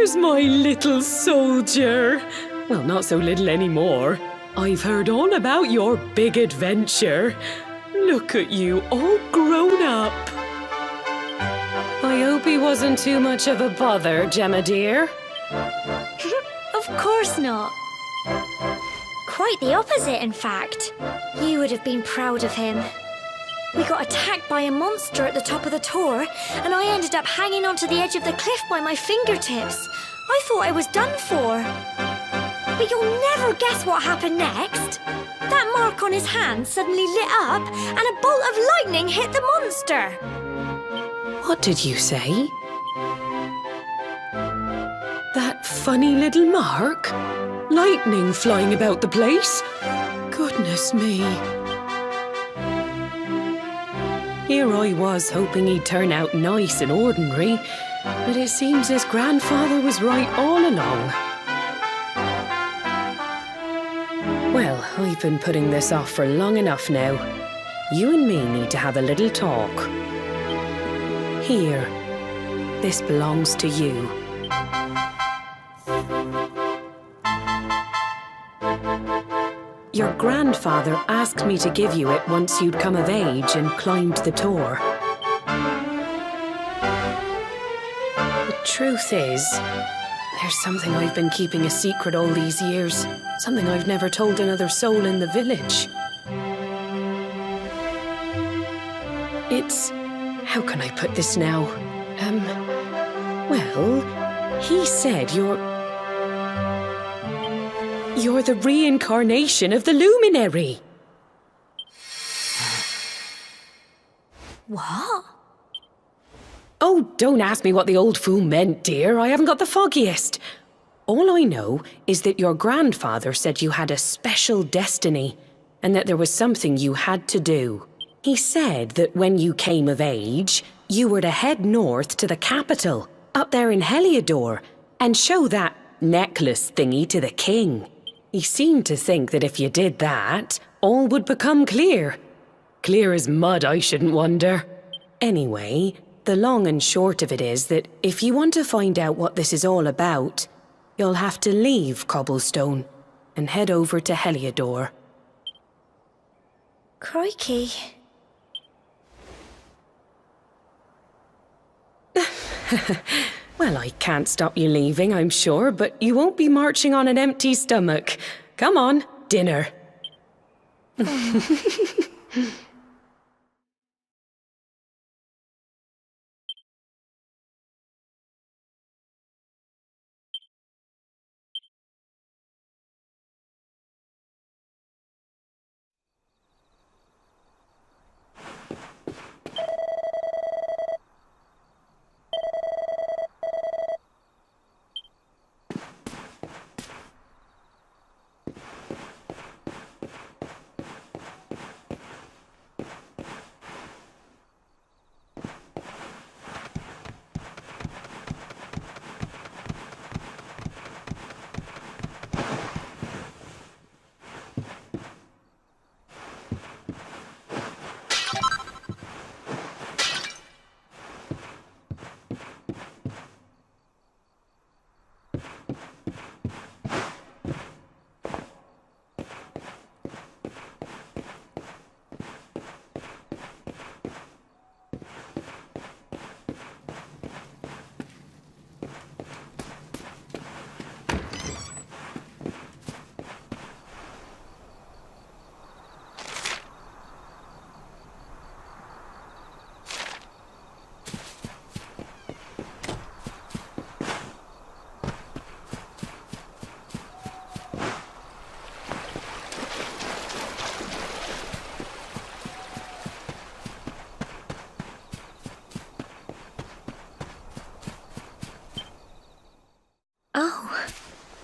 There's my little soldier. Well, not so little anymore. I've heard all about your big adventure. Look at you, all grown up. I hope he wasn't too much of a bother, Gemma dear. Of course not. Quite the opposite, in fact. You would have been proud of him. We got attacked by a monster at the top of the tour, and I ended up hanging onto the edge of the cliff by my fingertips. I thought I was done for. But you'll never guess what happened next. That mark on his hand suddenly lit up, and a bolt of lightning hit the monster. What did you say? That funny little mark? Lightning flying about the place? Goodness me. Here I was hoping he'd turn out nice and ordinary, but it seems his grandfather was right all along. Well, I've been putting this off for long enough now. You and me need to have a little talk. Here, this belongs to you. Your grandfather asked me to give you it once you'd come of age and climbed the tour. The truth is, there's something I've been keeping a secret all these years. Something I've never told another soul in the village. It's... how can I put this now? Well, he said you're the reincarnation of the luminary. What? Oh, don't ask me what the old fool meant, dear. I haven't got the foggiest. All I know is that your grandfather said you had a special destiny, and that there was something you had to do. He said that when you came of age, you were to head north to the capital, up there in Heliodor, and show that necklace thingy to the king. He seemed to think that if you did that, all would become clear. Clear as mud, I shouldn't wonder. Anyway, the long and short of it is that if you want to find out what this is all about, you'll have to leave Cobblestone and head over to Heliodor. Crikey. Well, I can't stop you leaving, I'm sure, but you won't be marching on an empty stomach. Come on, dinner.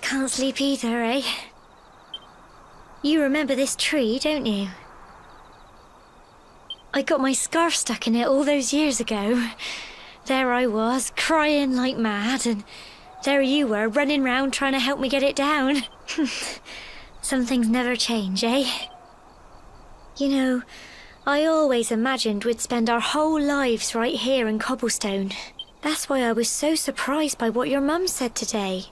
Can't sleep either, eh? You remember this tree, don't you? I got my scarf stuck in it all those years ago. There I was, crying like mad, and there you were, running round trying to help me get it down. Some things never change, eh? You know, I always imagined we'd spend our whole lives right here in Cobblestone. That's why I was so surprised by what your mum said today.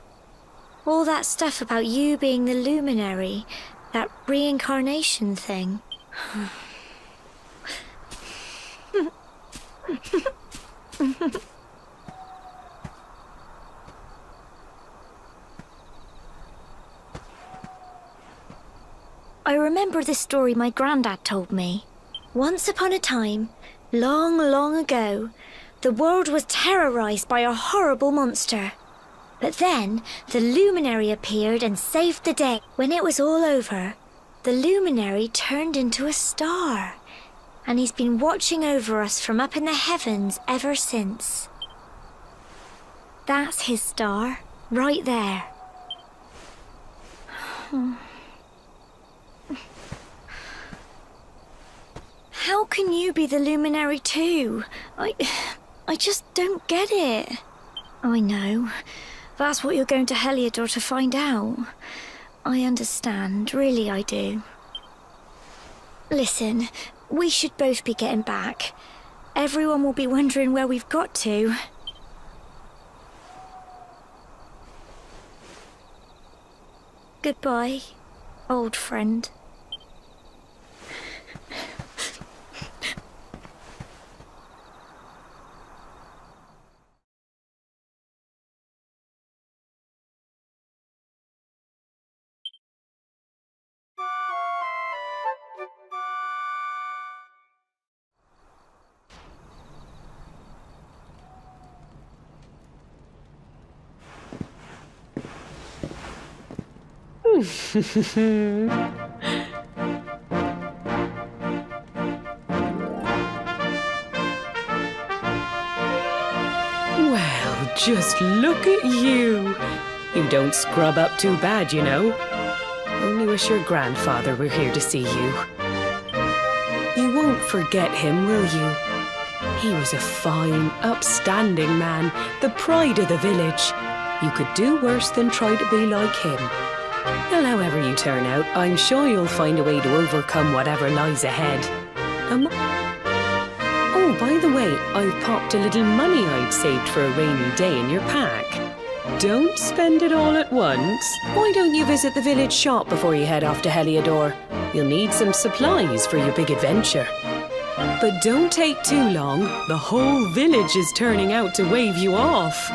All that stuff about you being the luminary, that reincarnation thing. I remember this story my granddad told me. Once upon a time, long, long ago, the world was terrorized by a horrible monster. But then, the luminary appeared and saved the day. When it was all over, the luminary turned into a star. And he's been watching over us from up in the heavens ever since. That's his star, right there. How can you be the luminary too? I just don't get it. I know. That's what you're going to Heliodor to find out. I understand, really I do. Listen, we should both be getting back. Everyone will be wondering where we've got to. Goodbye, old friend. Well, just look at you. You don't scrub up too bad, you know. Only wish your grandfather were here to see you. You won't forget him, will you? He was a fine, upstanding man, the pride of the village. You could do worse than try to be like him. Well, however you turn out, I'm sure you'll find a way to overcome whatever lies ahead. Oh, by the way, I've popped a little money I'd saved for a rainy day in your pack. Don't spend it all at once. Why don't you visit the village shop before you head off to Heliodor? You'll need some supplies for your big adventure. But don't take too long. The whole village is turning out to wave you off.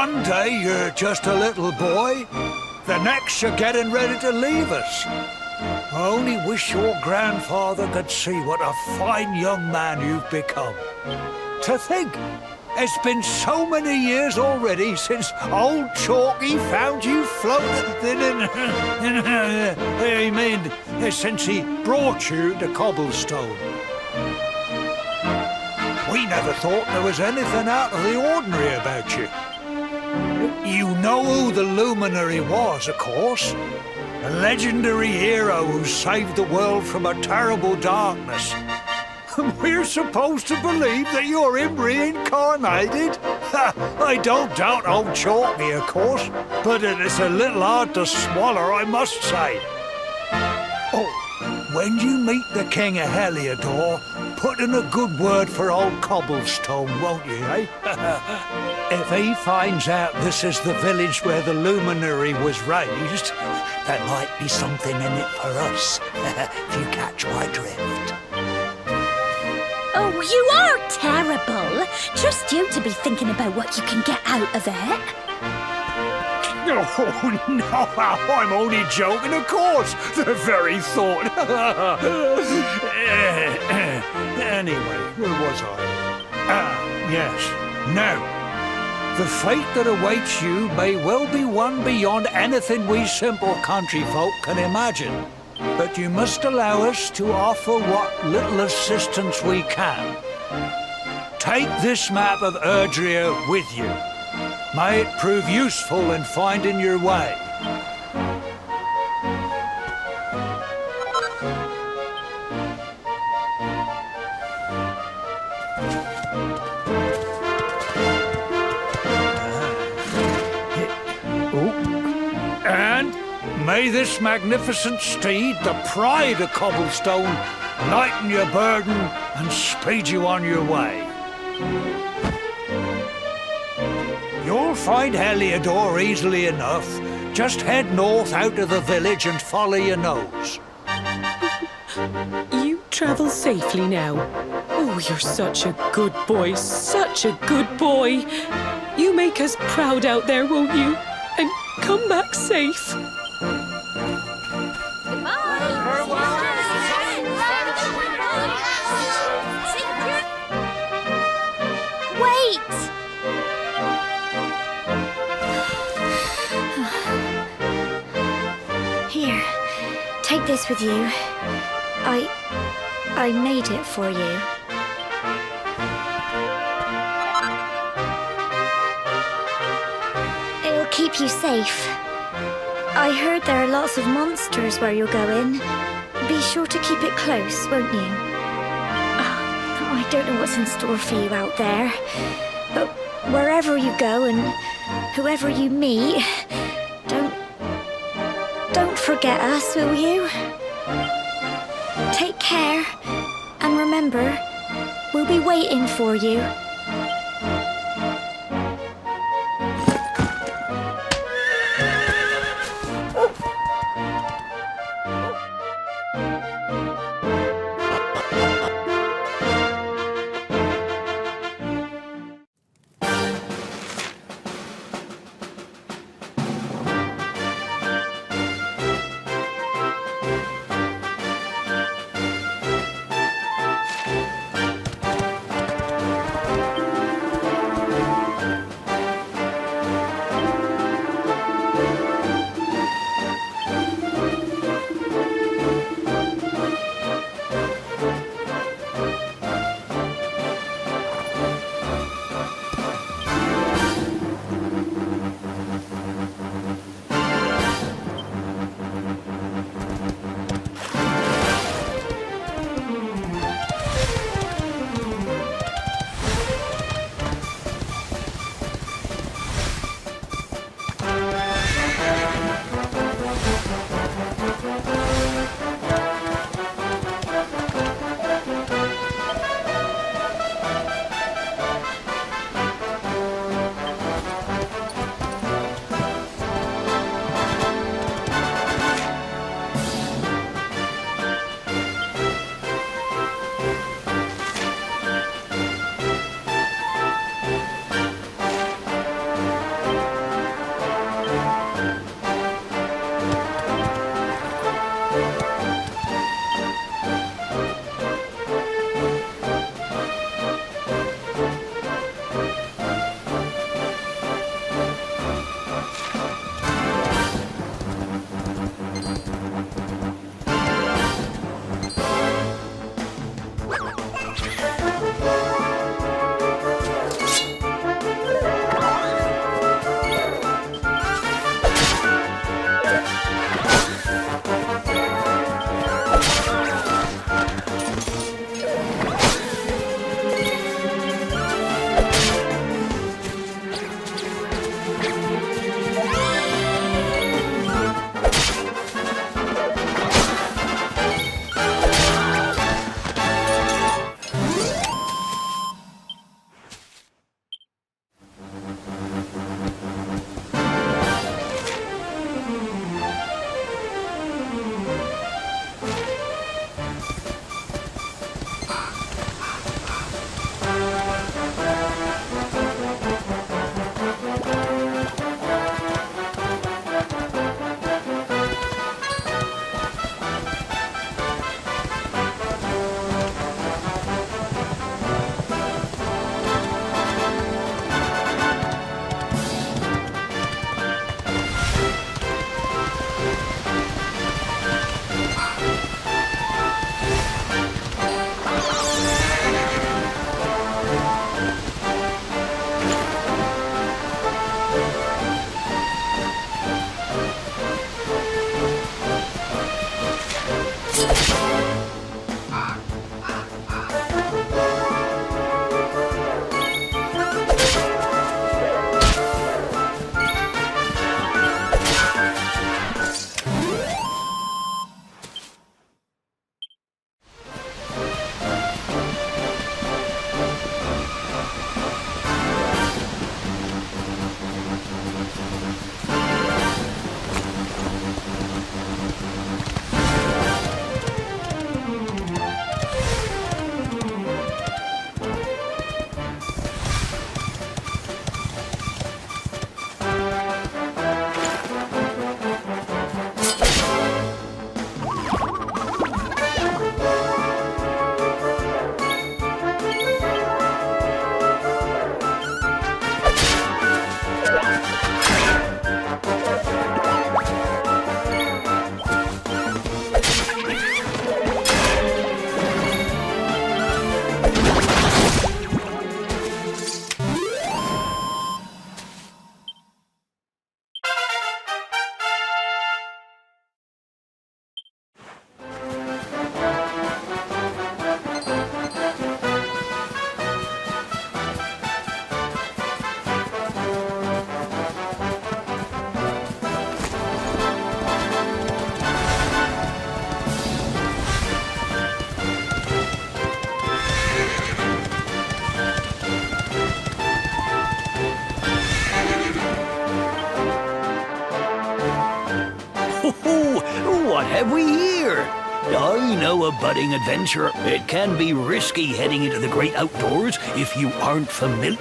One day you're just a little boy, the next you're getting ready to leave us. I only wish your grandfather could see what a fine young man you've become. To think, it's been so many years already since old Chalky found you floating I mean, since he brought you to Cobblestone. We never thought there was anything out of the ordinary about you. You know who the Luminary was, of course. A legendary hero who saved the world from a terrible darkness. We're supposed to believe that you're him reincarnated? I don't doubt old Chalky, of course, but it's a little hard to swallow, I must say. Oh, when you meet the King of Heliodor, put in a good word for old Cobblestone, won't you, eh? If he finds out this is the village where the Luminary was raised, there might be something in it for us, if you catch my drift. Oh, you are terrible. Just you to be thinking about what you can get out of it. Oh, no, I'm only joking, of course. The very thought. Anyway, where was I? Yes. Now, the fate that awaits you may well be one beyond anything we simple country folk can imagine. But you must allow us to offer what little assistance we can. Take this map of Erdrea with you. May it prove useful in finding your way. And may this magnificent steed, the pride of Cobblestone, lighten your burden and speed you on your way. You'll find Heliodor easily enough. Just head north out of the village and follow your nose. You travel safely now. Oh, you're such a good boy, such a good boy. You make us proud out there, won't you? And come back safe. Wait! Here, take this with you. I made it for you. It'll keep you safe. I heard there are lots of monsters where you're going. Be sure to keep it close, won't you? I don't know what's in store for you out there, but wherever you go and whoever you meet, don't forget us, will you? Take care, and remember, we'll be waiting for you. what have we here? I know a budding adventurer. It can be risky heading into the great outdoors if you aren't familiar.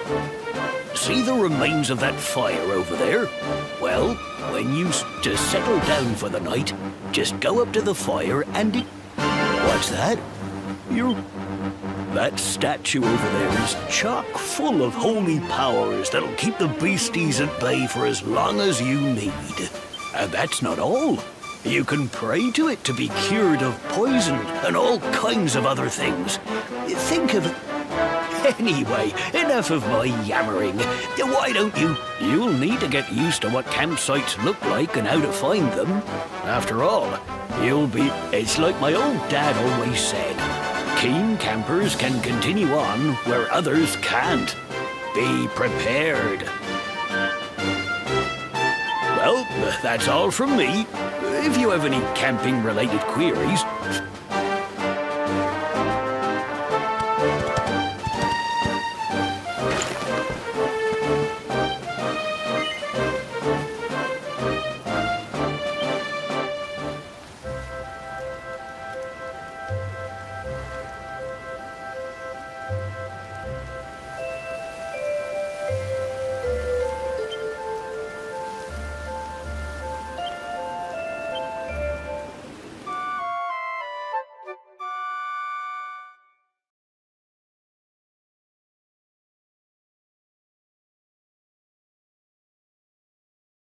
See the remains of that fire over there? Well, when you to settle down for the night, just go up to the fire and What's that? That statue over there is chock full of holy powers that'll keep the beasties at bay for as long as you need. And that's not all. You can pray to it to be cured of poison and all kinds of other things. Think of it. Anyway, enough of my yammering. Why don't you? You'll need to get used to what campsites look like and how to find them. After all, it's like my old dad always said. Keen campers can continue on where others can't. Be prepared. Well, that's all from me. If you have any camping-related queries,